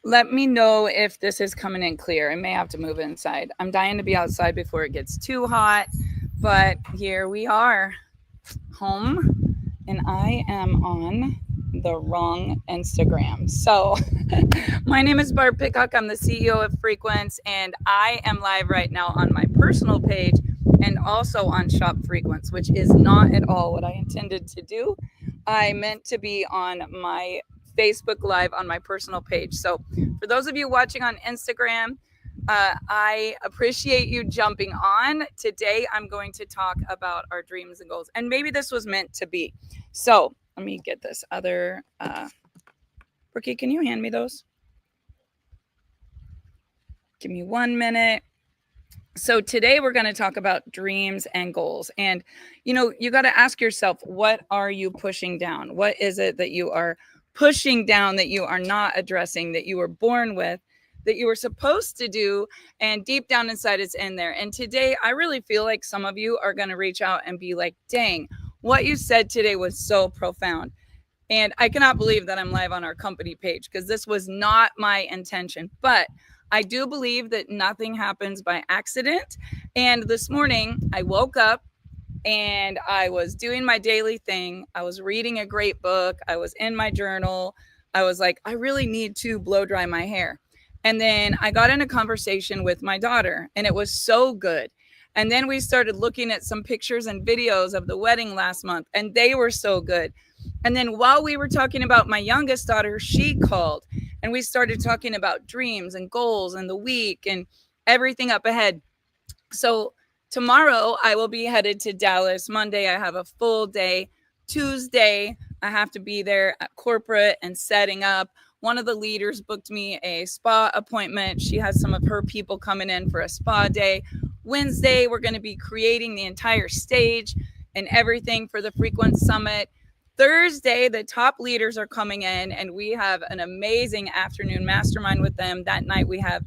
Let me know if this is coming in clear. I may have to move inside. I'm dying to be outside before it gets too hot, but here we are, home, and I am on the wrong Instagram. So, my name is Barb Pickock. I'm the CEO of Frequence, and I am live right now on my personal page and also on Shop Frequence, which is not at all what I intended to do. I meant to be on my Facebook Live on my personal page. So, for those of you watching on Instagram, I appreciate you jumping on. Today, I'm going to talk about our dreams and goals. And maybe this was meant to be. So, let me get this other. Brookie, can you hand me those? Give me 1 minute. So today we're going to talk about dreams and goals. And, you got to ask yourself, what are you pushing down? What is it that you are pushing down that you are not addressing, that you were born with, that you were supposed to do? And deep down inside, it's in there. And today, I really feel like some of you are going to reach out and be like, dang, what you said today was so profound. And I cannot believe that I'm live on our company page because this was not my intention. But I do believe that nothing happens by accident. And this morning I woke up and I was doing my daily thing. I was reading a great book. I was in my journal. I was like, I really need to blow dry my hair. And then I got in a conversation with my daughter and it was so good. And then we started looking at some pictures and videos of the wedding last month and they were so good. And then while we were talking about my youngest daughter, she called and we started talking about dreams and goals and the week and everything up ahead. So tomorrow I will be headed to Dallas. Monday, I have a full day. Tuesday, I have to be there at corporate and setting up. One of the leaders booked me a spa appointment. She has some of her people coming in for a spa day. Wednesday, we're going to be creating the entire stage and everything for the Frequence Summit. Thursday, the top leaders are coming in and we have an amazing afternoon mastermind with them. That night we have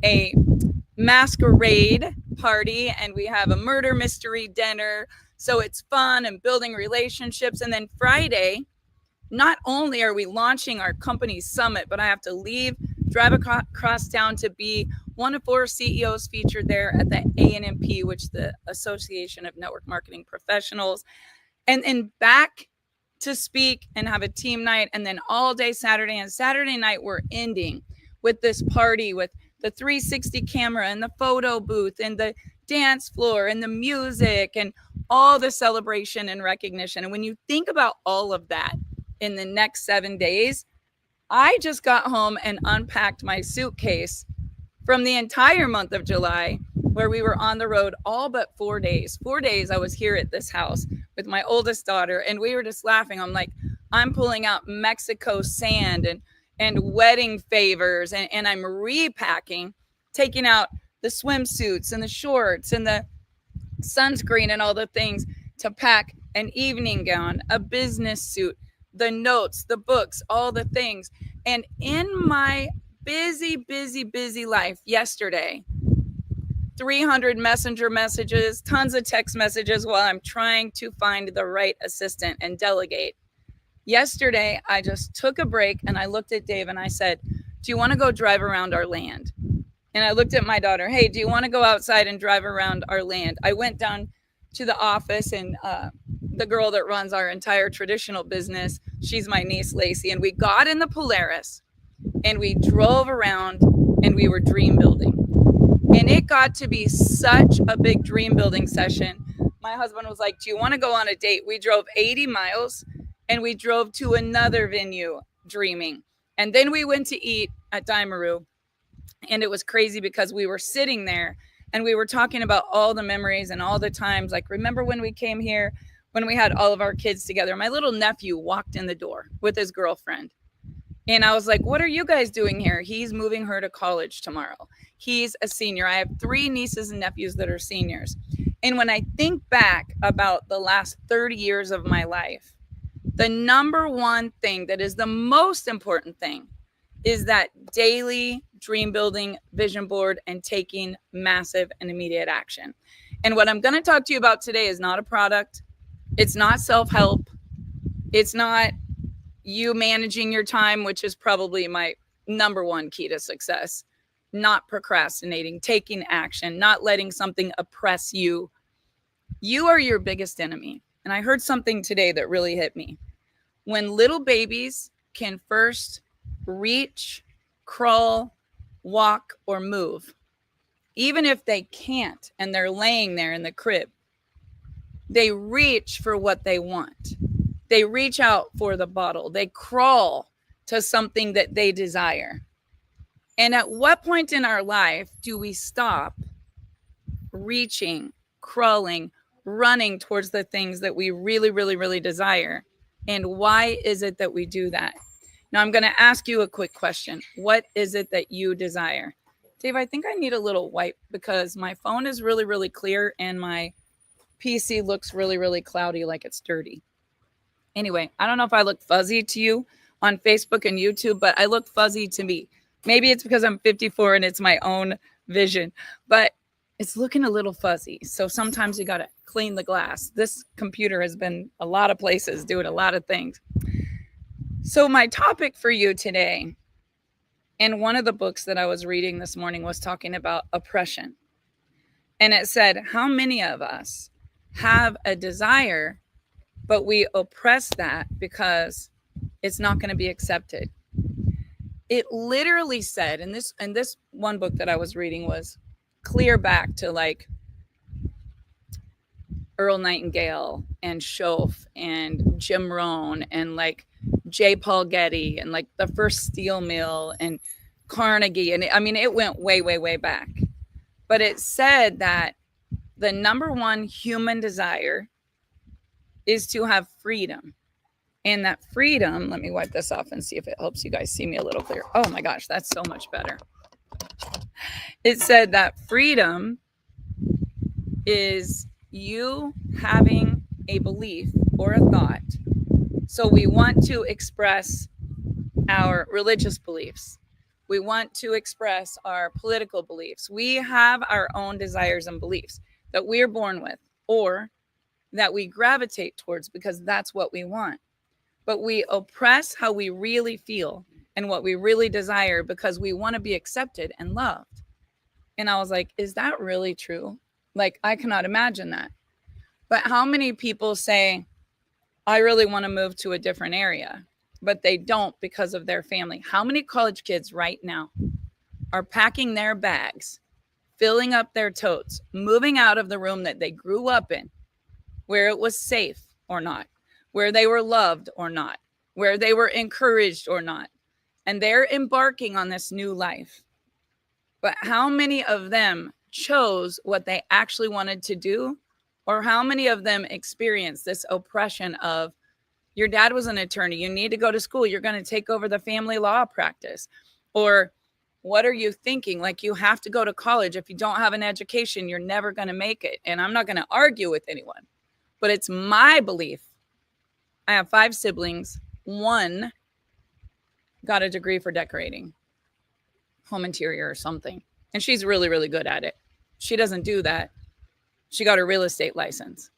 a masquerade party and we have a murder mystery dinner. So it's fun and building relationships. And then Friday, not only are we launching our company summit, but I have to leave, drive across town to be one of 4 CEOs featured there at the ANMP, which is the Association of Network Marketing Professionals, and back to speak and have a team night. And then all day Saturday and Saturday night, we're ending with this party with the 360 camera and the photo booth and the dance floor and the music and all the celebration and recognition. And when you think about all of that in the next 7 days, I just got home and unpacked my suitcase from the entire month of July, where we were on the road all but 4 days. 4 days I was here at this house with my oldest daughter, and we were just laughing. I'm like, I'm pulling out Mexico sand and wedding favors, and I'm repacking, taking out the swimsuits and the shorts and the sunscreen and all the things to pack an evening gown, a business suit, the notes, the books, all the things. And in my busy life yesterday, 300 messenger messages, tons of text messages while I'm trying to find the right assistant and delegate. Yesterday, I just took a break and I looked at Dave and I said, do you want to go drive around our land? And I looked at my daughter, hey, do you want to go outside and drive around our land? I went down to the office and the girl that runs our entire traditional business, she's my niece, Lacey, and we got in the Polaris and we drove around and we were dream building. And it got to be such a big dream building session. My husband was like, do you want to go on a date? We drove 80 miles and we drove to another venue dreaming. And then we went to eat at Daimaru. And it was crazy because we were sitting there and we were talking about all the memories and all the times. Like, remember when we came here, when we had all of our kids together? My little nephew walked in the door with his girlfriend. And I was like, what are you guys doing here? He's moving her to college tomorrow. He's a senior. I have 3 nieces and nephews that are seniors. And when I think back about the last 30 years of my life, the number one thing that is the most important thing is that daily dream building vision board and taking massive and immediate action. And what I'm going to talk to you about today is not a product. It's not self-help. It's not you managing your time, which is probably my number one key to success. Not procrastinating, taking action, not letting something oppress you. You are your biggest enemy. And I heard something today that really hit me. When little babies can first reach, crawl, walk, or move, even if they can't and they're laying there in the crib, they reach for what they want. They reach out for the bottle. They crawl to something that they desire. And at what point in our life do we stop reaching, crawling, running towards the things that we really, really, really desire? And why is it that we do that? Now, I'm going to ask you a quick question. What is it that you desire? Dave, I think I need a little wipe because my phone is really, really clear and my PC looks really, really cloudy, like it's dirty. Anyway, I don't know if I look fuzzy to you on Facebook and YouTube, but I look fuzzy to me. Maybe it's because I'm 54 and it's my own vision, but it's looking a little fuzzy. So sometimes you got to clean the glass. This computer has been a lot of places doing a lot of things. So my topic for you today, and one of the books that I was reading this morning was talking about oppression. And it said, how many of us have a desire, but we oppress that because it's not going to be accepted? It literally said, and this one book that I was reading was clear back to like Earl Nightingale and Schoaf and Jim Rohn and like J. Paul Getty and like the first steel mill and Carnegie. And it went way, way, way back. But it said that the number one human desire is to have freedom. And that freedom, let me wipe this off and see if it helps you guys see me a little clearer. Oh my gosh, that's so much better. It said that freedom is you having a belief or a thought. So we want to express our religious beliefs. We want to express our political beliefs. We have our own desires and beliefs that we're born with or that we gravitate towards because that's what we want. But we oppress how we really feel and what we really desire because we want to be accepted and loved. And I was like, is that really true? Like, I cannot imagine that. But how many people say, I really want to move to a different area, but they don't because of their family? How many college kids right now are packing their bags, filling up their totes, moving out of the room that they grew up in, where it was safe or not, where they were loved or not, where they were encouraged or not, and they're embarking on this new life? But how many of them chose what they actually wanted to do? Or how many of them experienced this oppression of, your dad was an attorney, you need to go to school, you're going to take over the family law practice? Or what are you thinking? Like, you have to go to college. If you don't have an education, you're never going to make it. And I'm not going to argue with anyone, but it's my belief. I have 5 siblings. One got a degree for decorating, home interior or something. And she's really, really good at it. She doesn't do that. She got her real estate license.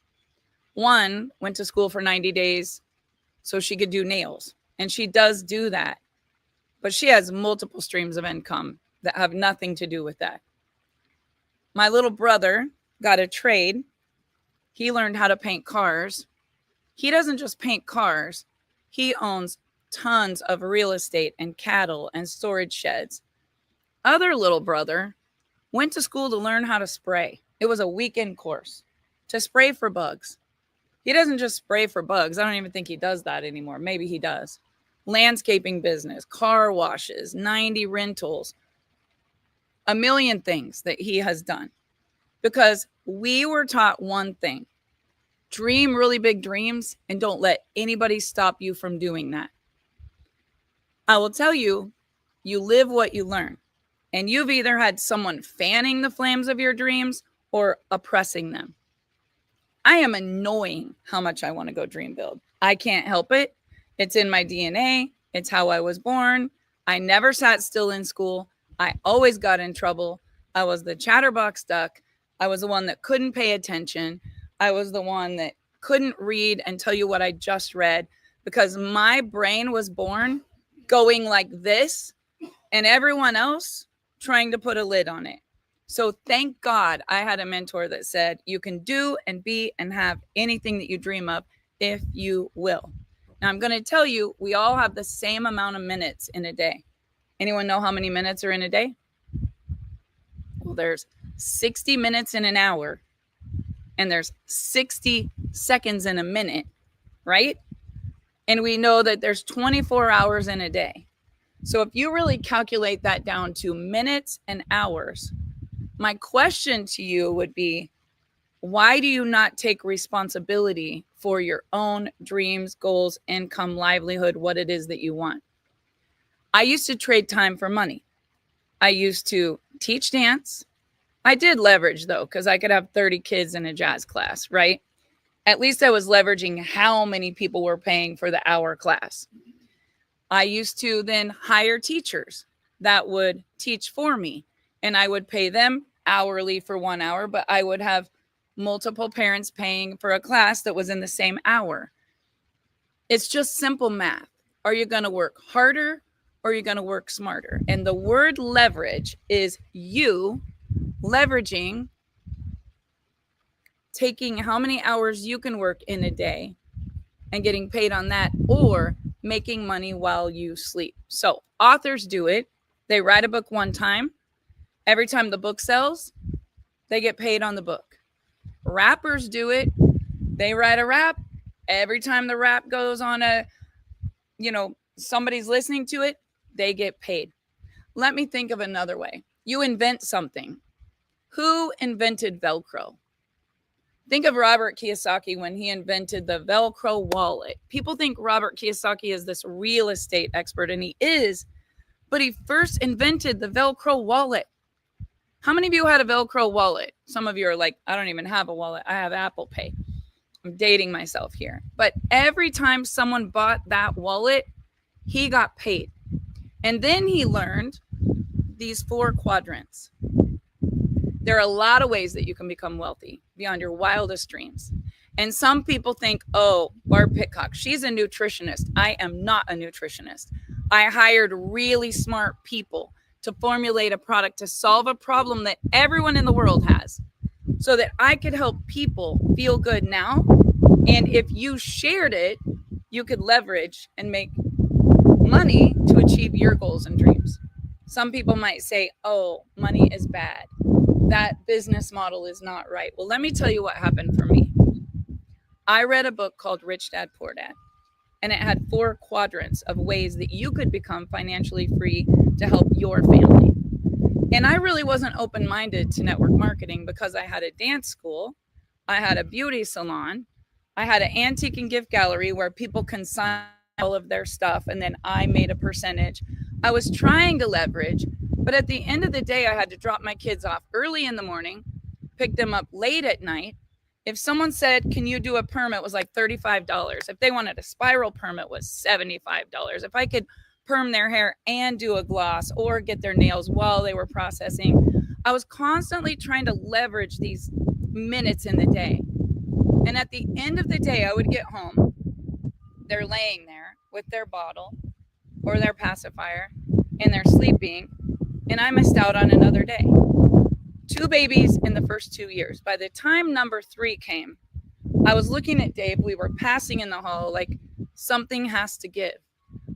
One went to school for 90 days so she could do nails. And she does do that. But she has multiple streams of income that have nothing to do with that. My little brother got a trade. He learned how to paint cars. He doesn't just paint cars. He owns tons of real estate and cattle and storage sheds. Other little brother went to school to learn how to spray. It was a weekend course to spray for bugs. He doesn't just spray for bugs. I don't even think he does that anymore. Maybe he does. Landscaping business, car washes, 90 rentals, a million things that he has done. Because we were taught one thing: dream really big dreams and don't let anybody stop you from doing that. I will tell you, you live what you learn. And you've either had someone fanning the flames of your dreams or oppressing them. I am annoying how much I want to go dream build. I can't help it. It's in my DNA. It's how I was born. I never sat still in school. I always got in trouble. I was the chatterbox duck. I was the one that couldn't pay attention. I was the one that couldn't read and tell you what I just read because my brain was born going like this and everyone else trying to put a lid on it. So thank God I had a mentor that said, you can do and be and have anything that you dream of if you will. Now I'm going to tell you, we all have the same amount of minutes in a day. Anyone know how many minutes are in a day? Well, there's 60 minutes in an hour, and there's 60 seconds in a minute, right? And we know that there's 24 hours in a day. So if you really calculate that down to minutes and hours, my question to you would be, why do you not take responsibility for your own dreams, goals, income, livelihood, what it is that you want? I used to trade time for money. I used to teach dance. I did leverage, though, because I could have 30 kids in a jazz class, right? At least I was leveraging how many people were paying for the hour class. I used to then hire teachers that would teach for me, and I would pay them hourly for 1 hour, but I would have multiple parents paying for a class that was in the same hour. It's just simple math. Are you going to work harder or are you going to work smarter? And the word leverage is you leveraging, taking how many hours you can work in a day and getting paid on that, or making money while you sleep. So authors do it. They write a book one time. Every time the book sells, they get paid on the book. Rappers do it. They write a rap. Every time the rap goes on somebody's listening to it, they get paid. Let me think of another way. You invent something. Who invented Velcro? Think of Robert Kiyosaki when he invented the Velcro wallet. People think Robert Kiyosaki is this real estate expert, and he is, but he first invented the Velcro wallet. How many of you had a Velcro wallet? Some of you are like, I don't even have a wallet. I have Apple Pay. I'm dating myself here. But every time someone bought that wallet, he got paid. And then he learned these 4 quadrants. There are a lot of ways that you can become wealthy beyond your wildest dreams. And some people think, oh, Barb Pitcock, she's a nutritionist. I am not a nutritionist. I hired really smart people to formulate a product to solve a problem that everyone in the world has, so that I could help people feel good now. And if you shared it, you could leverage and make money to achieve your goals and dreams. Some people might say, oh, money is bad. That business model is not right. Well, let me tell you what happened for me. I read a book called Rich Dad, Poor Dad, and it had 4 quadrants of ways that you could become financially free to help your family. And I really wasn't open-minded to network marketing because I had a dance school, I had a beauty salon, I had an antique and gift gallery where people consign all of their stuff, and then I made a percentage. I was trying to leverage, but at the end of the day, I had to drop my kids off early in the morning, pick them up late at night. If someone said, can you do a perm, it was like $35. If they wanted a spiral perm, it was $75. If I could perm their hair and do a gloss or get their nails while they were processing, I was constantly trying to leverage these minutes in the day. And at the end of the day, I would get home. They're laying there with their bottle or their pacifier and they're sleeping, and I missed out on another day. 2 babies in the first 2 years. By the time number 3 came, I was looking at Dave. We were passing in the hall like something has to give.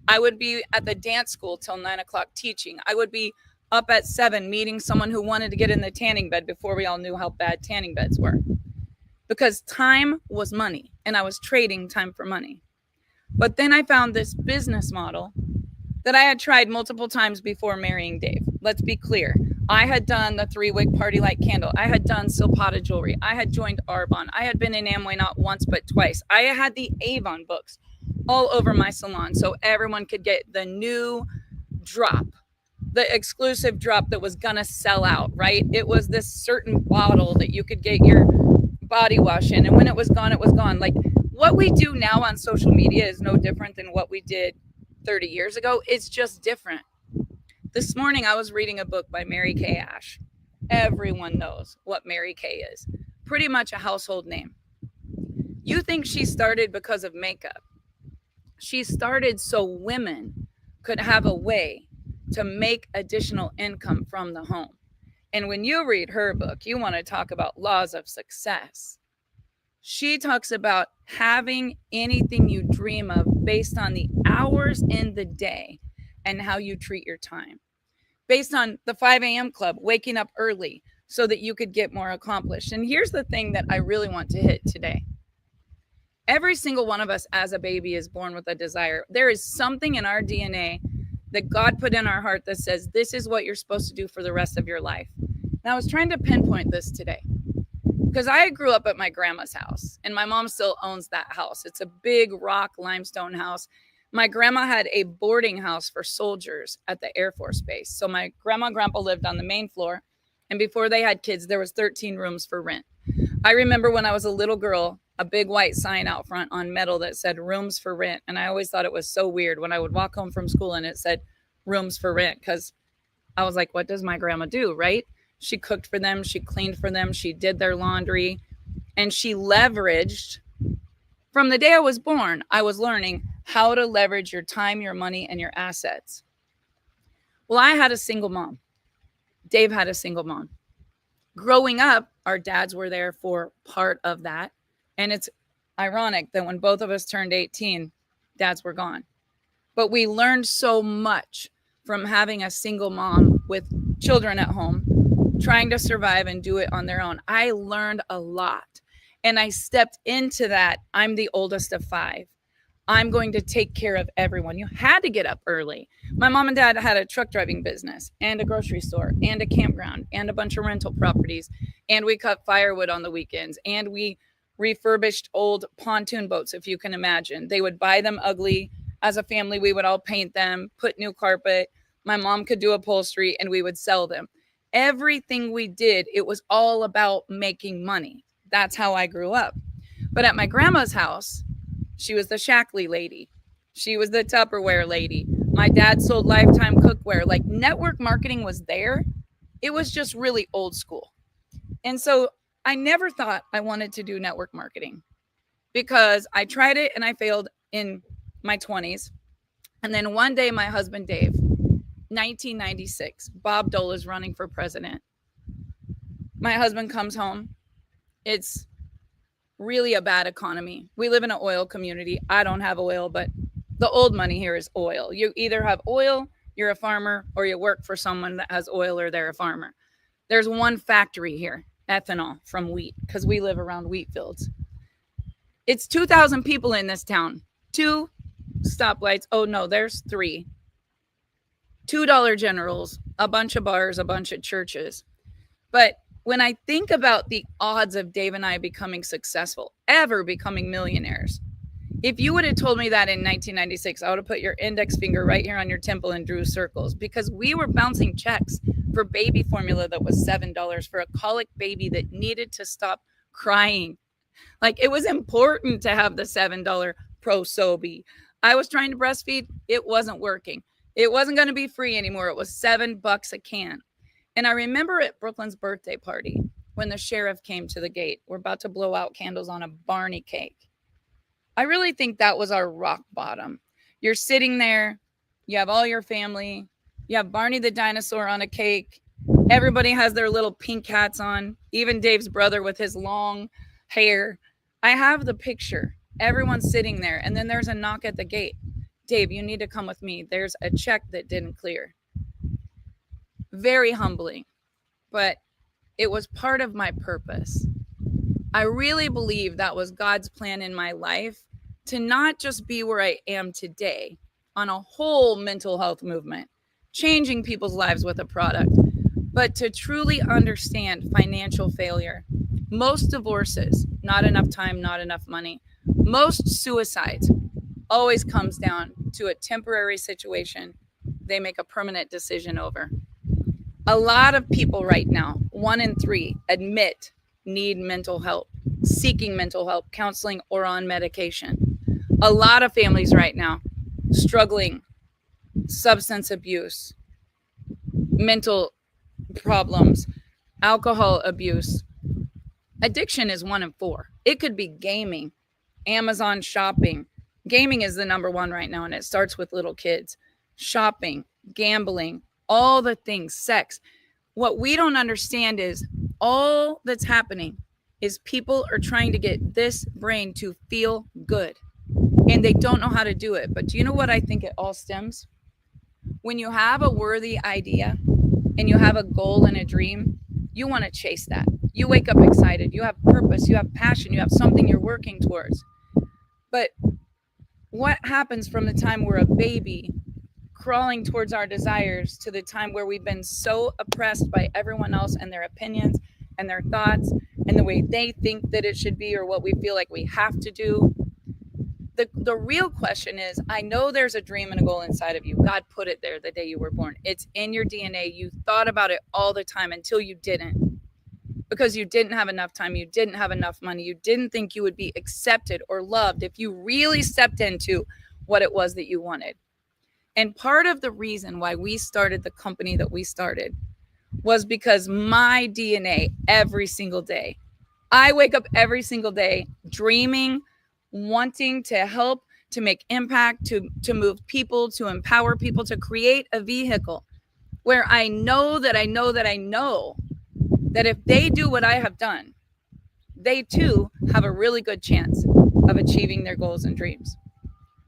I would be at the dance school till 9 o'clock teaching. I would be up at 7 meeting someone who wanted to get in the tanning bed before we all knew how bad tanning beds were. Because time was money, and I was trading time for money. But then I found this business model that I had tried multiple times before marrying Dave. Let's be clear. I had done the 3-wick party light candle. I had done Silpata jewelry. I had joined Arbonne. I had been in Amway not once, but twice. I had the Avon books all over my salon so everyone could get the new drop, the exclusive drop that was going to sell out, right? It was this certain bottle that you could get your body wash in. And when it was gone, it was gone. Like what we do now on social media is no different than what we did 30 years ago. It's just different. This morning, I was reading a book by Mary Kay Ash. Everyone knows what Mary Kay is. Pretty much a household name. You think she started because of makeup. She started so women could have a way to make additional income from the home. And when you read her book, you want to talk about laws of success. She talks about having anything you dream of based on the hours in the day and how you treat your time. Based on the 5 a.m. club, waking up early so that you could get more accomplished. And here's the thing that I really want to hit today. Every single one of us as a baby is born with a desire. There is something in our DNA that God put in our heart that says, this is what you're supposed to do for the rest of your life. And I was trying to pinpoint this today because I grew up at my grandma's house, and my mom still owns that house. It's a big rock limestone house. My grandma had a boarding house for soldiers at the Air Force Base. So my grandma and grandpa lived on the main floor, and before they had kids, there was 13 rooms for rent. I remember when I was a little girl, a big white sign out front on metal that said rooms for rent. And I always thought it was so weird when I would walk home from school and it said rooms for rent, because I was like, what does my grandma do, right? She cooked for them. She cleaned for them. She did their laundry, and she leveraged. From the day I was born, I was learning how to leverage your time, your money, and your assets. Well, I had a single mom. Dave had a single mom. Growing up, our dads were there for part of that. And it's ironic that when both of us turned 18, dads were gone. But we learned so much from having a single mom with children at home, trying to survive and do it on their own. I learned a lot. And I stepped into that. I'm the oldest of 5. I'm going to take care of everyone. You had to get up early. My mom and dad had a truck driving business and a grocery store and a campground and a bunch of rental properties. And we cut firewood on the weekends. And we refurbished old pontoon boats, if you can imagine. They would buy them ugly. As a family, we would all paint them, put new carpet. My mom could do upholstery, and we would sell them. Everything we did, it was all about making money. That's how I grew up. But at my grandma's house, she was the Shackley lady. She was the Tupperware lady. My dad sold Lifetime cookware. Like, network marketing was there. It was just really old school. And so I never thought I wanted to do network marketing, because I tried it and I failed in my 20s. And then one day, my husband, Dave, 1996, Bob Dole is running for president. My husband comes home. It's really a bad economy. We live in an oil community. I don't have oil, but the old money here is oil. You either have oil, you're a farmer, or you work for someone that has oil, or they're a farmer. There's one factory here, ethanol from wheat, because we live around wheat fields. It's 2,000 people in this town. 2 stoplights. Oh no, there's 3. $2 generals, a bunch of bars, a bunch of churches. But when I think about the odds of Dave and I becoming successful, ever becoming millionaires, if you would have told me that in 1996, I would have put your index finger right here on your temple and drew circles, because we were bouncing checks for baby formula that was $7 for a colic baby that needed to stop crying. Like, it was important to have the $7 Pro Sobe. I was trying to breastfeed. It wasn't working. It wasn't going to be free anymore. It was $7 a can. And I remember at Brooklyn's birthday party, when the sheriff came to the gate, we're about to blow out candles on a Barney cake. I really think that was our rock bottom. You're sitting there, you have all your family, you have Barney the dinosaur on a cake. Everybody has their little pink hats on, even Dave's brother with his long hair. I have the picture. Everyone's sitting there, and then there's a knock at the gate. Dave, you need to come with me. There's a check that didn't clear. Very humbling, but it was part of my purpose. I really believe that was God's plan in my life, to not just be where I am today on a whole mental health movement, changing people's lives with a product, but to truly understand financial failure. Most divorces, not enough time, not enough money. Most suicides always comes down to a temporary situation they make a permanent decision over. A lot of people right now, 1 in 3, admit need mental help, seeking mental help, counseling, or on medication. A lot of families right now struggling, substance abuse, mental problems, alcohol abuse. Addiction is 1 in 4. It could be gaming, Amazon shopping. Gaming is the number 1 right now, and it starts with little kids. Shopping, gambling, all the things, sex. What we don't understand is all that's happening is people are trying to get this brain to feel good, and they don't know how to do it. But do you know what I think it all stems? When you have a worthy idea and you have a goal and a dream, you want to chase that. You wake up excited, you have purpose, you have passion, you have something you're working towards. But what happens from the time we're a baby crawling towards our desires to the time where we've been so oppressed by everyone else and their opinions and their thoughts and the way they think that it should be or what we feel like we have to do? The real question is, I know there's a dream and a goal inside of you. God put it there the day you were born. It's in your DNA. You thought about it all the time until you didn't, because you didn't have enough time. You didn't have enough money. You didn't think you would be accepted or loved if you really stepped into what it was that you wanted. And part of the reason why we started the company that we started was because my DNA every single day, I wake up every single day dreaming, wanting to help, to make impact, to move people, to empower people, to create a vehicle where I know that if they do what I have done, they too have a really good chance of achieving their goals and dreams.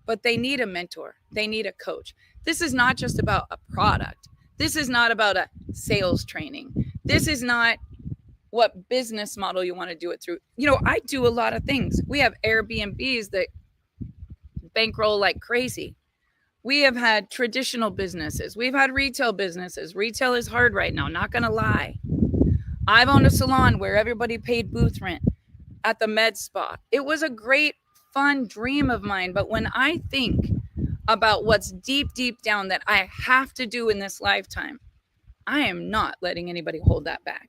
But they need a mentor. They need a coach. This is not just about a product. This is not about a sales training. This is not what business model you want to do it through. You know, I do a lot of things. We have Airbnbs that bankroll like crazy. We have had traditional businesses. We've had retail businesses. Retail is hard right now, not going to lie. I've owned a salon where everybody paid booth rent at the med spa. It was a great, fun dream of mine. But when I think about what's deep, deep down that I have to do in this lifetime, I am not letting anybody hold that back.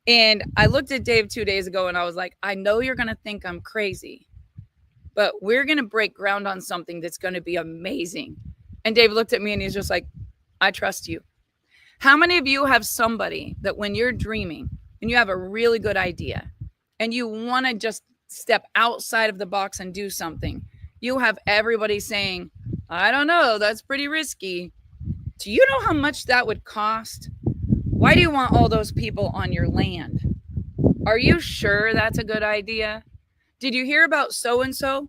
And I looked at Dave 2 days ago and I was like, I know you're going to think I'm crazy, but we're going to break ground on something that's going to be amazing. And Dave looked at me and he's just like, I trust you. How many of you have somebody that when you're dreaming and you have a really good idea and you want to just step outside of the box and do something, you have everybody saying, I don't know, that's pretty risky. Do you know how much that would cost? Why do you want all those people on your land? Are you sure that's a good idea? Did you hear about so-and-so?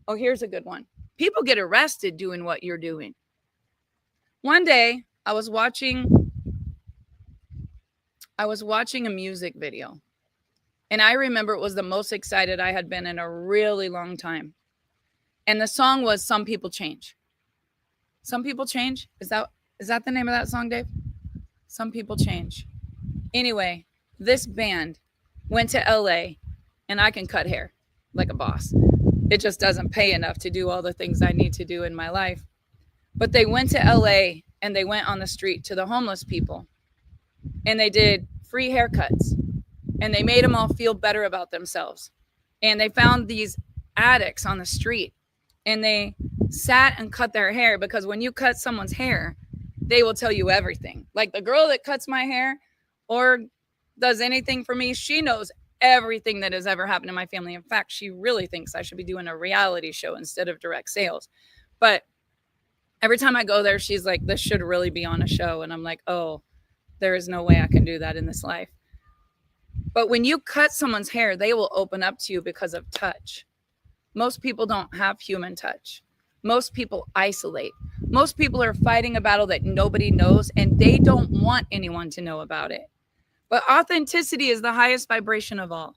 Oh, here's a good one. People get arrested doing what you're doing. One day, I was watching a music video. And I remember it was the most excited I had been in a really long time. And the song was Some People Change. Some People Change? Is that the name of that song, Dave? Some People Change. Anyway, this band went to LA, and I can cut hair like a boss. It just doesn't pay enough to do all the things I need to do in my life. But they went to LA and they went on the street to the homeless people and they did free haircuts and they made them all feel better about themselves. And they found these addicts on the street and they sat and cut their hair, because when you cut someone's hair, they will tell you everything. Like the girl that cuts my hair or does anything for me, she knows everything that has ever happened in my family. In fact, she really thinks I should be doing a reality show instead of direct sales. But every time I go there, she's like, this should really be on a show. And I'm like, oh, there is no way I can do that in this life. But when you cut someone's hair, they will open up to you because of touch. Most people don't have human touch. Most people isolate. Most people are fighting a battle that nobody knows, and they don't want anyone to know about it. But authenticity is the highest vibration of all.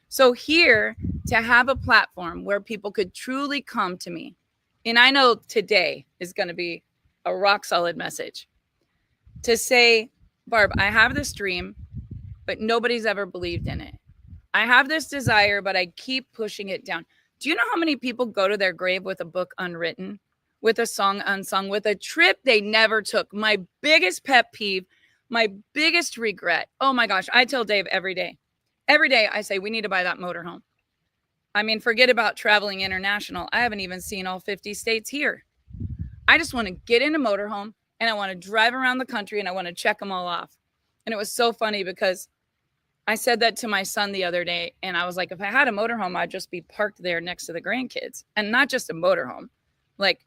So here, to have a platform where people could truly come to me, and I know today is going to be a rock solid message, to say, Barb, I have this dream, but nobody's ever believed in it. I have this desire, but I keep pushing it down. Do you know how many people go to their grave with a book unwritten, with a song unsung, with a trip they never took? My biggest pet peeve, my biggest regret. Oh my gosh, I tell Dave every day. Every day I say, we need to buy that motorhome. I mean, forget about traveling international. I haven't even seen all 50 states here. I just want to get in a motorhome and I want to drive around the country and I want to check them all off. And it was so funny because I said that to my son the other day, and I was like, if I had a motorhome, I'd just be parked there next to the grandkids, and not just a motorhome, like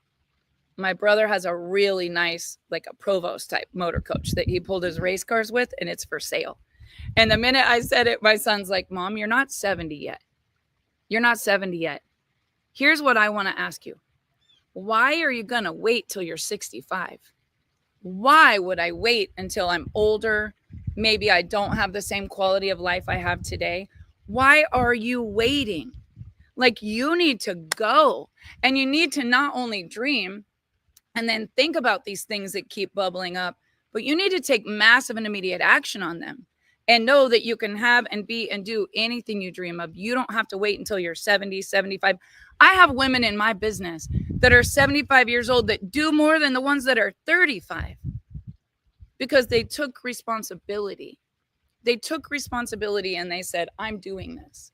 My brother has a really nice, like a Provost type motor coach that he pulled his race cars with, and it's for sale. And the minute I said it, my son's like, Mom, you're not 70 yet. You're not 70 yet. Here's what I want to ask you. Why are you going to wait till you're 65? Why would I wait until I'm older? Maybe I don't have the same quality of life I have today. Why are you waiting? Like, you need to go, and you need to not only dream and then think about these things that keep bubbling up, but you need to take massive and immediate action on them and know that you can have and be and do anything you dream of. You don't have to wait until you're 70, 75. I have women in my business that are 75 years old that do more than the ones that are 35 because they took responsibility. They took responsibility and they said, I'm doing this.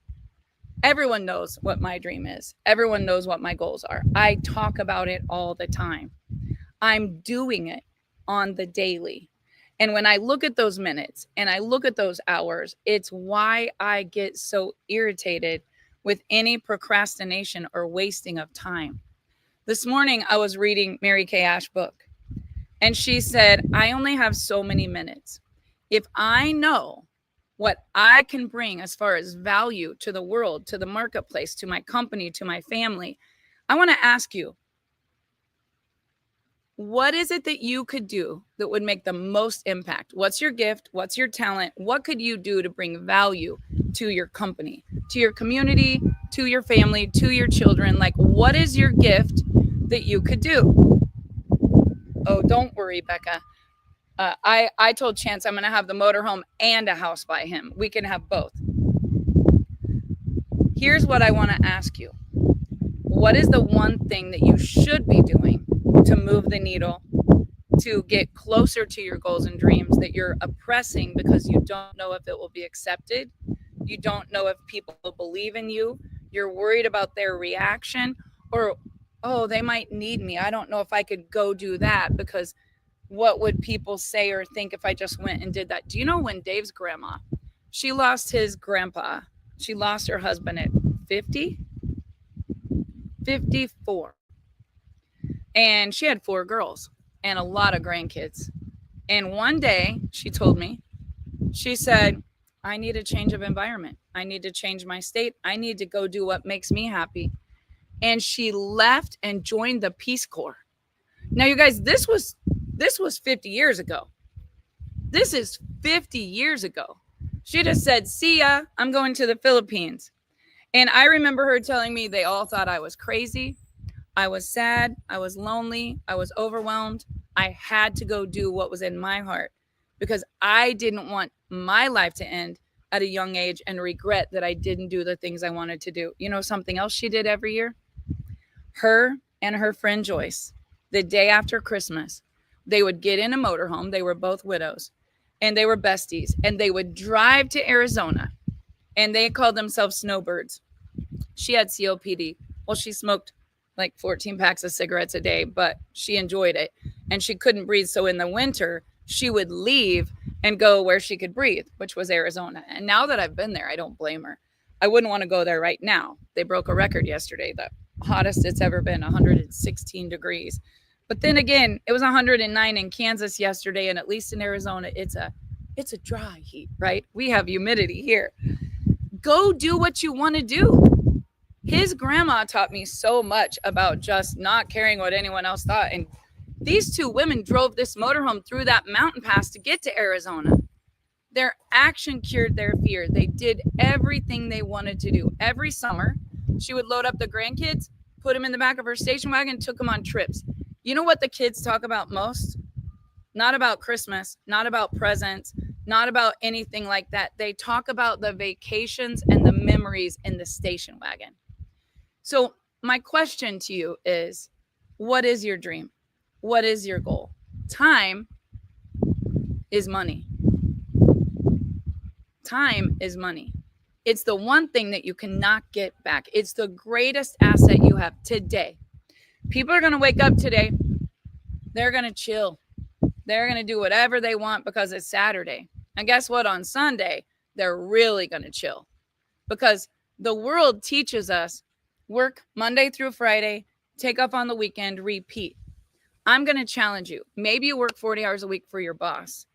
Everyone knows what my dream is. Everyone knows what my goals are. I talk about it all the time. I'm doing it on the daily. And when I look at those minutes and I look at those hours, it's why I get so irritated with any procrastination or wasting of time. This morning, I was reading Mary Kay Ash's book, and she said, I only have so many minutes. If I know what I can bring as far as value to the world, to the marketplace, to my company, to my family, I want to ask you, what is it that you could do that would make the most impact? What's your gift? What's your talent? What could you do to bring value to your company, to your community, to your family, to your children? Like, what is your gift that you could do? Oh, don't worry, Becca. I told Chance I'm going to have the motorhome and a house by him. We can have both. Here's what I want to ask you. What is the one thing that you should be doing to move the needle, to get closer to your goals and dreams that you're oppressing because you don't know if it will be accepted? You don't know if people will believe in you. You're worried about their reaction, or, oh, they might need me. I don't know if I could go do that because what would people say or think if I just went and did that? Do you know when Dave's grandma, she lost his grandpa, she lost her husband at 50, 54. And she had 4 girls and a lot of grandkids. And one day she told me, she said, I need a change of environment. I need to change my state. I need to go do what makes me happy. And she left and joined the Peace Corps. Now, you guys, this was 50 years ago. This is 50 years ago. She just said, see ya, I'm going to the Philippines. And I remember her telling me they all thought I was crazy. I was sad. I was lonely. I was overwhelmed. I had to go do what was in my heart because I didn't want my life to end at a young age and regret that I didn't do the things I wanted to do. You know, something else she did every year? Her and her friend Joyce, the day after Christmas, they would get in a motorhome. They were both widows and they were besties, and they would drive to Arizona, and they called themselves snowbirds. She had COPD. Well, she smoked like 14 packs of cigarettes a day, but she enjoyed it and she couldn't breathe. So in the winter, she would leave and go where she could breathe, which was Arizona. And now that I've been there, I don't blame her. I wouldn't want to go there right now. They broke a record yesterday, the hottest it's ever been, 116 degrees. But then again, it was 109 in Kansas yesterday, and at least in Arizona, it's a dry heat, right? We have humidity here. Go do what you want to do. His grandma taught me so much about just not caring what anyone else thought. And these 2 women drove this motorhome through that mountain pass to get to Arizona. Their action cured their fear. They did everything they wanted to do. Every summer, she would load up the grandkids, put them in the back of her station wagon, took them on trips. You know what the kids talk about most? Not about Christmas, not about presents, not about anything like that. They talk about the vacations and the memories in the station wagon. So my question to you is, what is your dream? What is your goal? Time is money. Time is money. It's the one thing that you cannot get back. It's the greatest asset you have today. People are going to wake up today. They're going to chill. They're going to do whatever they want because it's Saturday. And guess what? On Sunday, they're really going to chill because the world teaches us work Monday through Friday, take off on the weekend, repeat. I'm going to challenge you. Maybe you work 40 hours a week for your boss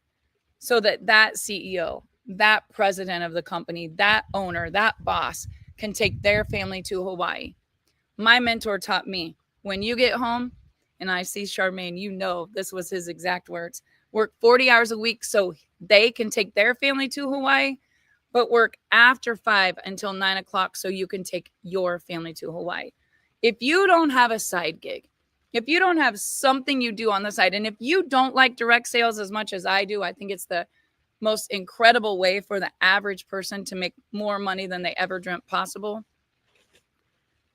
so that that CEO, that president of the company, that owner, that boss can take their family to Hawaii. My mentor taught me, when you get home, and I see Charmaine, you know, this was his exact words, work 40 hours a week so they can take their family to Hawaii, but work after 5 until 9 o'clock so you can take your family to Hawaii. If you don't have a side gig, if you don't have something you do on the side, and if you don't like direct sales as much as I do, I think it's the most incredible way for the average person to make more money than they ever dreamt possible.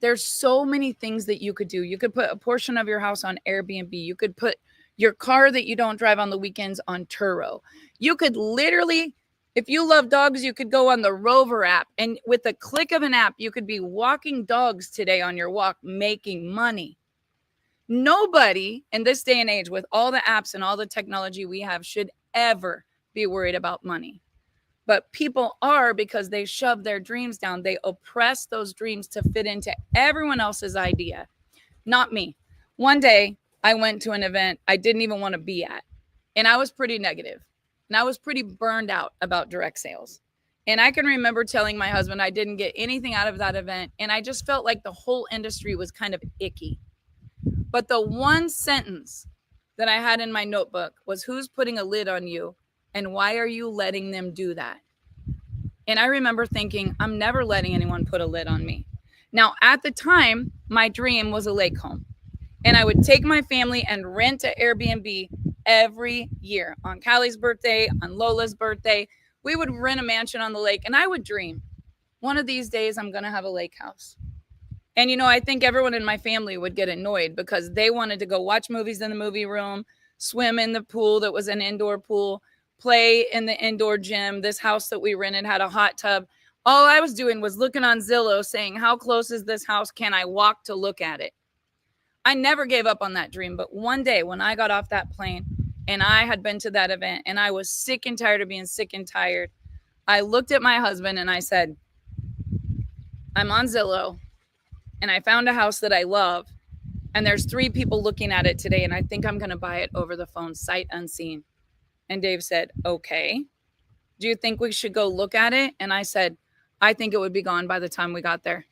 There's so many things that you could do. You could put a portion of your house on Airbnb. You could put your car that you don't drive on the weekends on Turo. You could literally, if you love dogs, you could go on the Rover app, and with a click of an app, you could be walking dogs today on your walk, making money. Nobody in this day and age, with all the apps and all the technology we have, should ever be worried about money. But people are, because they shove their dreams down. They oppress those dreams to fit into everyone else's idea, not me. One day I went to an event I didn't even want to be at, and I was pretty negative, and I was pretty burned out about direct sales. And I can remember telling my husband I didn't get anything out of that event, and I just felt like the whole industry was kind of icky. But the one sentence that I had in my notebook was, who's putting a lid on you, and why are you letting them do that? And I remember thinking, I'm never letting anyone put a lid on me. Now, at the time, my dream was a lake home. And I would take my family and rent an Airbnb every year. On Callie's birthday, on Lola's birthday, we would rent a mansion on the lake. And I would dream, one of these days, I'm going to have a lake house. And, you know, I think everyone in my family would get annoyed because they wanted to go watch movies in the movie room, swim in the pool that was an indoor pool, play in the indoor gym. This house that we rented had a hot tub. All I was doing was looking on Zillow saying, how close is this house? Can I walk to look at it? I never gave up on that dream. But one day when I got off that plane and I had been to that event and I was sick and tired of being sick and tired, I looked at my husband and I said, I'm on Zillow and I found a house that I love. And there's 3 people looking at it today. And I think I'm going to buy it over the phone, sight unseen. And Dave said, okay, do you think we should go look at it? And I said, I think it would be gone by the time we got there.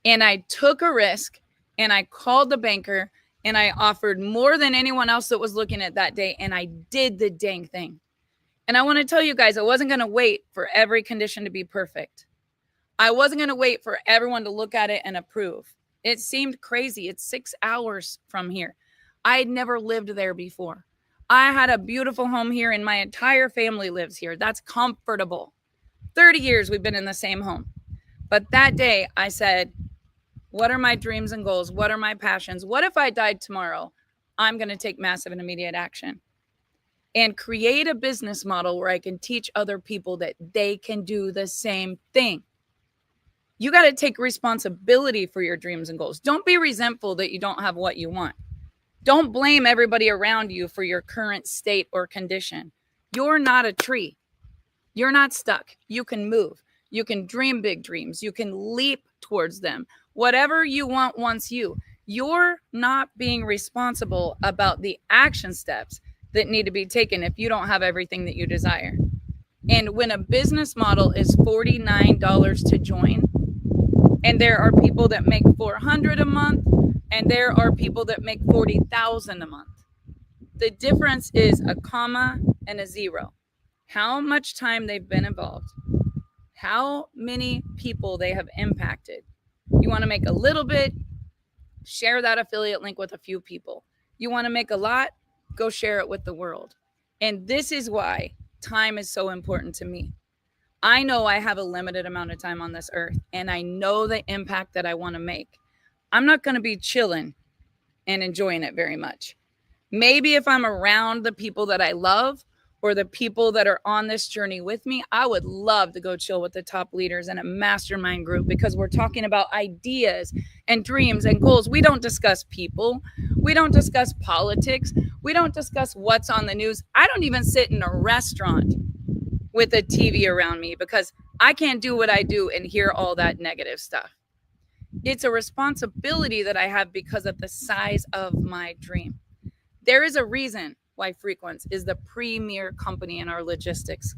And I took a risk and I called the banker and I offered more than anyone else that was looking at that day. And I did the dang thing. And I want to tell you guys, I wasn't going to wait for every condition to be perfect. I wasn't going to wait for everyone to look at it and approve. It seemed crazy. It's 6 hours from here. I had never lived there before. I had a beautiful home here and my entire family lives here. That's comfortable. 30 years we've been in the same home. But that day I said, what are my dreams and goals? What are my passions? What if I died tomorrow? I'm going to take massive and immediate action and create a business model where I can teach other people that they can do the same thing. You got to take responsibility for your dreams and goals. Don't be resentful that you don't have what you want. Don't blame everybody around you for your current state or condition. You're not a tree. You're not stuck. You can move. You can dream big dreams. You can leap towards them. Whatever you want wants you. You're not being responsible about the action steps that need to be taken if you don't have everything that you desire. And when a business model is $49 to join, and there are people that make $400 a month, and there are people that make $40,000 a month. The difference is a comma and a zero. How much time they've been involved, how many people they have impacted. You want to make a little bit, share that affiliate link with a few people. You want to make a lot, go share it with the world. And this is why time is so important to me. I know I have a limited amount of time on this earth, and I know the impact that I want to make. I'm not going to be chilling and enjoying it very much. Maybe if I'm around the people that I love or the people that are on this journey with me, I would love to go chill with the top leaders in a mastermind group because we're talking about ideas and dreams and goals. We don't discuss people. We don't discuss politics. We don't discuss what's on the news. I don't even sit in a restaurant with a TV around me because I can't do what I do and hear all that negative stuff. It's a responsibility that I have because of the size of my dream. There is a reason why Frequence is the premier company in our logistics.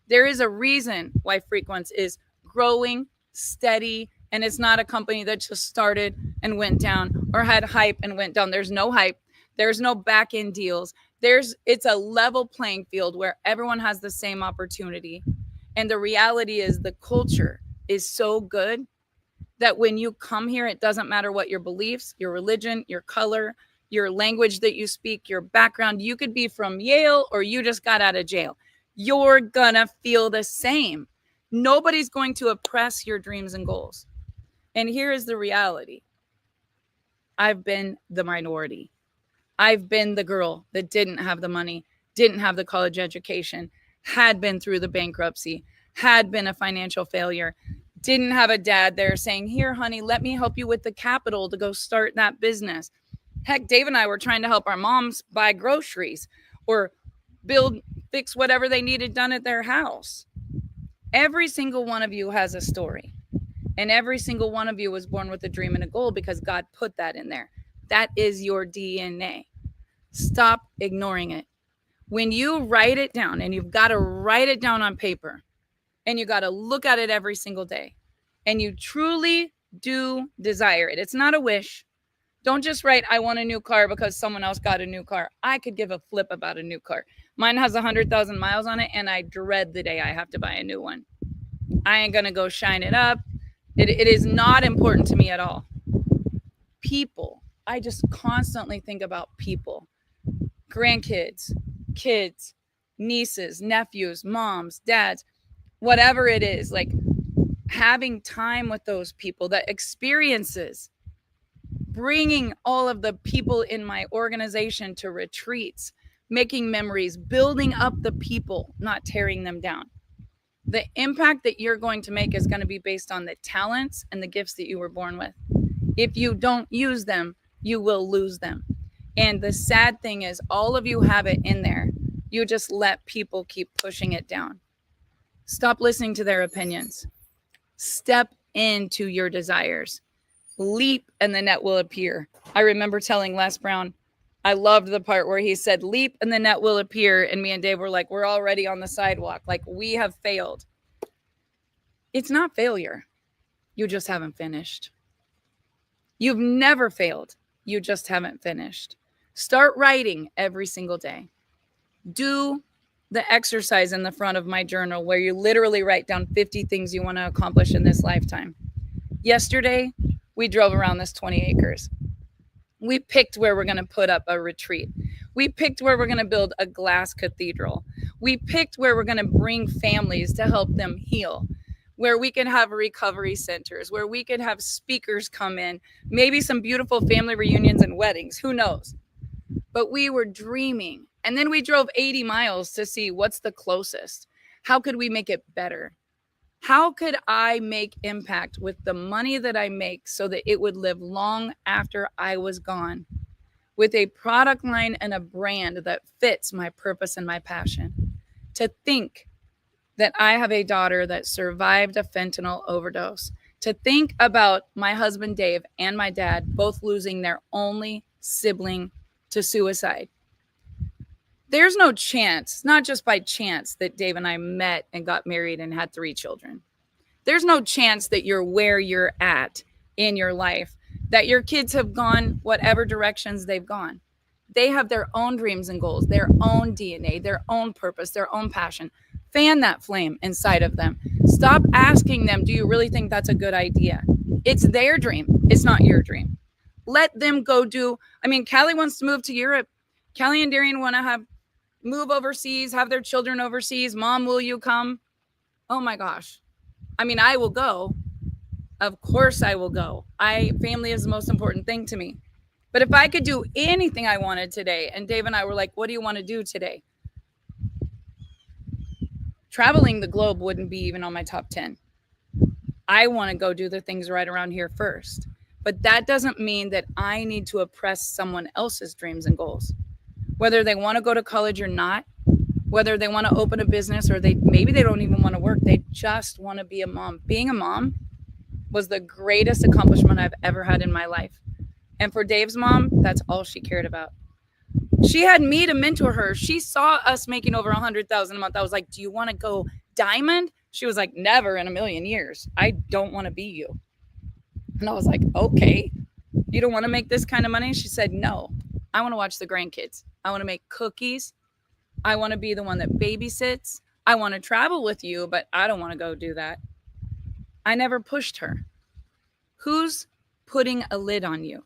There is a reason why Frequence is growing, steady, and it's not a company that just started and went down or had hype and went down. There's no hype. There's no back end deals. It's a level playing field where everyone has the same opportunity. And the reality is the culture is so good that when you come here, it doesn't matter what your beliefs, your religion, your color, your language that you speak, your background. You could be from Yale or you just got out of jail. You're gonna feel the same. Nobody's going to oppress your dreams and goals. And here is the reality. I've been the minority. I've been the girl that didn't have the money, didn't have the college education, had been through the bankruptcy, had been a financial failure, didn't have a dad there saying, here, honey, let me help you with the capital to go start that business. Heck, Dave and I were trying to help our moms buy groceries or fix whatever they needed done at their house. Every single one of you has a story. And every single one of you was born with a dream and a goal because God put that in there. That is your DNA. Stop ignoring it. When you write it down, and you've got to write it down on paper, and you got to look at it every single day, and you truly do desire it. It's not a wish. Don't just write, I want a new car because someone else got a new car. I could give a flip about a new car. Mine has 100,000 miles on it, and I dread the day I have to buy a new one. I ain't going to go shine it up. It is not important to me at all. People. I just constantly think about people. Grandkids, kids, nieces, nephews, moms, dads, whatever it is, like having time with those people, the experiences, bringing all of the people in my organization to retreats, making memories, building up the people, not tearing them down. The impact that you're going to make is going to be based on the talents and the gifts that you were born with. If you don't use them, you will lose them. And the sad thing is all of you have it in there. You just let people keep pushing it down. Stop listening to their opinions. Step into your desires. Leap and the net will appear. I remember telling Les Brown, I loved the part where he said, leap and the net will appear. And me and Dave were like, we're already on the sidewalk. Like we have failed. It's not failure. You just haven't finished. You've never failed. You just haven't finished. Start writing every single day. Do the exercise in the front of my journal where you literally write down 50 things you want to accomplish in this lifetime. Yesterday, we drove around this 20 acres. We picked where we're going to put up a retreat. We picked where we're going to build a glass cathedral. We picked where we're going to bring families to help them heal, where we can have recovery centers, where we could have speakers come in, maybe some beautiful family reunions and weddings, who knows? But we were dreaming. And then we drove 80 miles to see what's the closest. How could we make it better? How could I make impact with the money that I make so that it would live long after I was gone, with a product line and a brand that fits my purpose and my passion? To think that I have a daughter that survived a fentanyl overdose. To think about my husband, Dave, and my dad both losing their only sibling to suicide. There's no chance, not just by chance, that Dave and I met and got married and had 3 children. There's no chance that you're where you're at in your life, that your kids have gone whatever directions they've gone. They have their own dreams and goals, their own DNA, their own purpose, their own passion. Fan that flame inside of them. Stop asking them, do you really think that's a good idea? It's their dream. It's not your dream. Let them go do. Callie wants to move to Europe. Callie and Darian want to move overseas, have their children overseas. Mom, will you come? Oh my gosh. I will go. Of course I will go. Family is the most important thing to me. But if I could do anything I wanted today, and Dave and I were like, what do you want to do today? Traveling the globe wouldn't be even on my top 10. I want to go do the things right around here first. But that doesn't mean that I need to oppress someone else's dreams and goals. Whether they want to go to college or not, whether they want to open a business or maybe they don't even want to work. They just want to be a mom. Being a mom was the greatest accomplishment I've ever had in my life. And for Dave's mom, that's all she cared about. She had me to mentor her. She saw us making over 100,000 a month. I was like, do you want to go diamond? She was like, never in a million years. I don't want to be you. And I was like, okay, you don't want to make this kind of money? She said, no, I want to watch the grandkids. I want to make cookies. I want to be the one that babysits. I want to travel with you, but I don't want to go do that. I never pushed her. Who's putting a lid on you?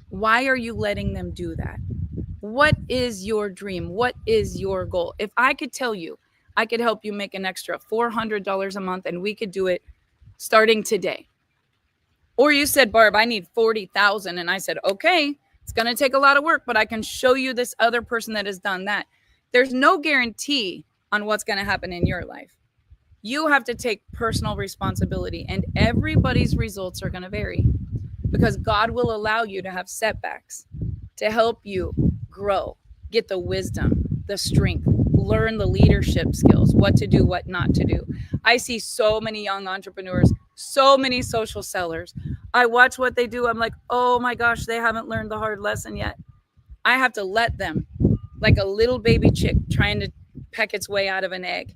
Why are you letting them do that? What is your dream? What is your goal? If I could tell you, I could help you make an extra $400 a month and we could do it starting today. Or you said, Barb, I need 40,000. And I said, okay, it's going to take a lot of work, but I can show you this other person that has done that. There's no guarantee on what's going to happen in your life. You have to take personal responsibility, and everybody's results are going to vary because God will allow you to have setbacks to help you grow, get the wisdom, the strength, learn the leadership skills, what to do, what not to do. I see so many young entrepreneurs, so many social sellers. I watch what they do. I'm like, oh my gosh, they haven't learned the hard lesson yet. I have to let them, like a little baby chick trying to peck its way out of an egg.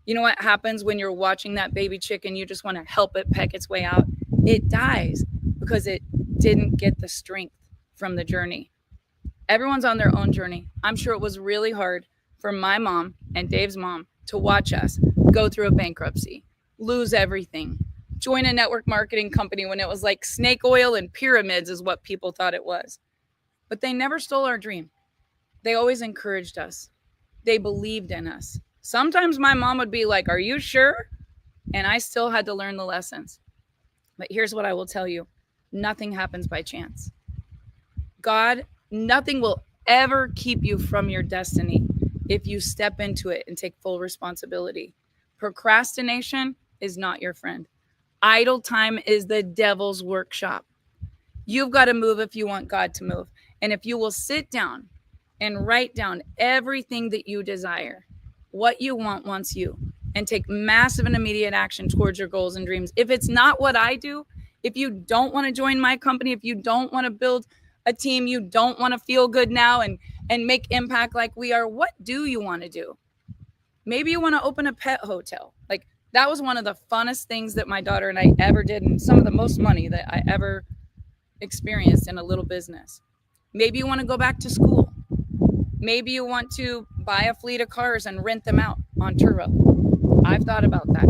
You know what happens when you're watching that baby chick and you just want to help it peck its way out? It dies because it didn't get the strength from the journey. Everyone's on their own journey. I'm sure it was really hard for my mom and Dave's mom to watch us go through a bankruptcy, lose everything, join a network marketing company when it was like snake oil and pyramids is what people thought it was. But they never stole our dream. They always encouraged us. They believed in us. Sometimes my mom would be like, are you sure? And I still had to learn the lessons. But here's what I will tell you. Nothing happens by chance. God, nothing will ever keep you from your destiny if you step into it and take full responsibility. Procrastination is not your friend. Idle time is the devil's workshop. You've got to move if you want God to move. And if you will sit down and write down everything that you desire, what you want wants you, and take massive and immediate action towards your goals and dreams. If it's not what I do, if you don't want to join my company, if you don't want to build a team, you don't want to feel good now and make impact like we are, what do you want to do? Maybe you want to open a pet hotel. Like that was one of the funnest things that my daughter and I ever did, and some of the most money that I ever experienced in a little business. Maybe you want to go back to school. Maybe you want to buy a fleet of cars and rent them out on Turo. I've thought about that.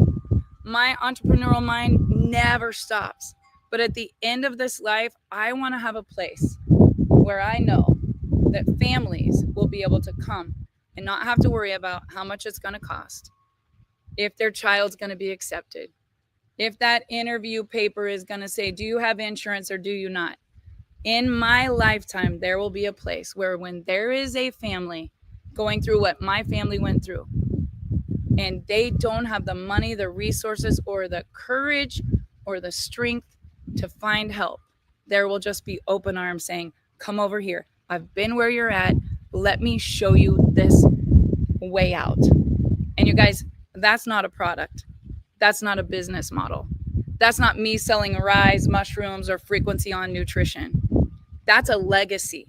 My entrepreneurial mind never stops. But at the end of this life, I want to have a place where I know that families will be able to come and not have to worry about how much it's going to cost, if their child's going to be accepted, if that interview paper is going to say, do you have insurance or do you not? In my lifetime, there will be a place where when there is a family going through what my family went through, and they don't have the money, the resources, or the courage or the strength to find help, there will just be open arms saying, come over here. I've been where you're at. Let me show you this way out. And you guys, that's not a product. That's not a business model. That's not me selling Rise, mushrooms, or frequency on nutrition. That's a legacy.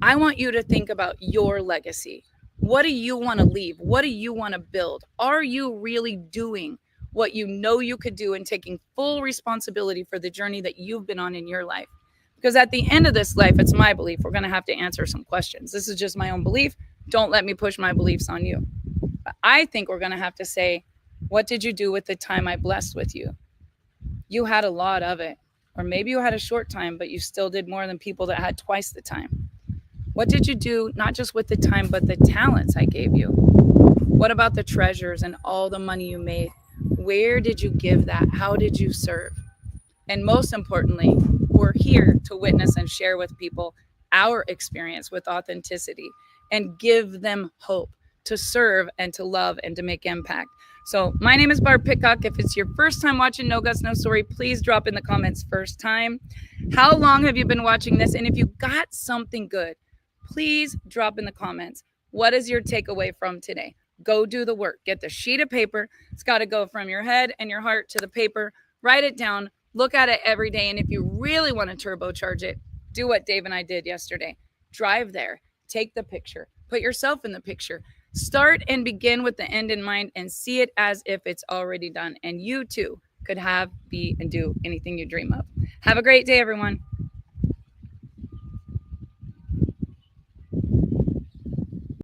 I want you to think about your legacy. What do you want to leave? What do you want to build? Are you really doing what you know you could do and taking full responsibility for the journey that you've been on in your life? Because at the end of this life, it's my belief, we're going to have to answer some questions. This is just my own belief. Don't let me push my beliefs on you. But I think we're going to have to say, what did you do with the time I blessed with you? You had a lot of it. Or maybe you had a short time, but you still did more than people that had twice the time. What did you do, not just with the time, but the talents I gave you? What about the treasures and all the money you made? Where did you give that? How did you serve? And most importantly, we're here to witness and share with people our experience with authenticity and give them hope to serve and to love and to make impact. So my name is Barb Pitcock. If it's your first time watching No Guts, No Story, please drop in the comments first time. How long have you been watching this? And if you got something good, please drop in the comments. What is your takeaway from today? Go do the work. Get the sheet of paper. It's got to go from your head and your heart to the paper. Write it down. Look at it every day. And if you really want to turbocharge it, do what Dave and I did yesterday. Drive there. Take the picture, put yourself in the picture, start and begin with the end in mind, and see it as if it's already done. And you too could have, be, and do anything you dream of. Have a great day, everyone.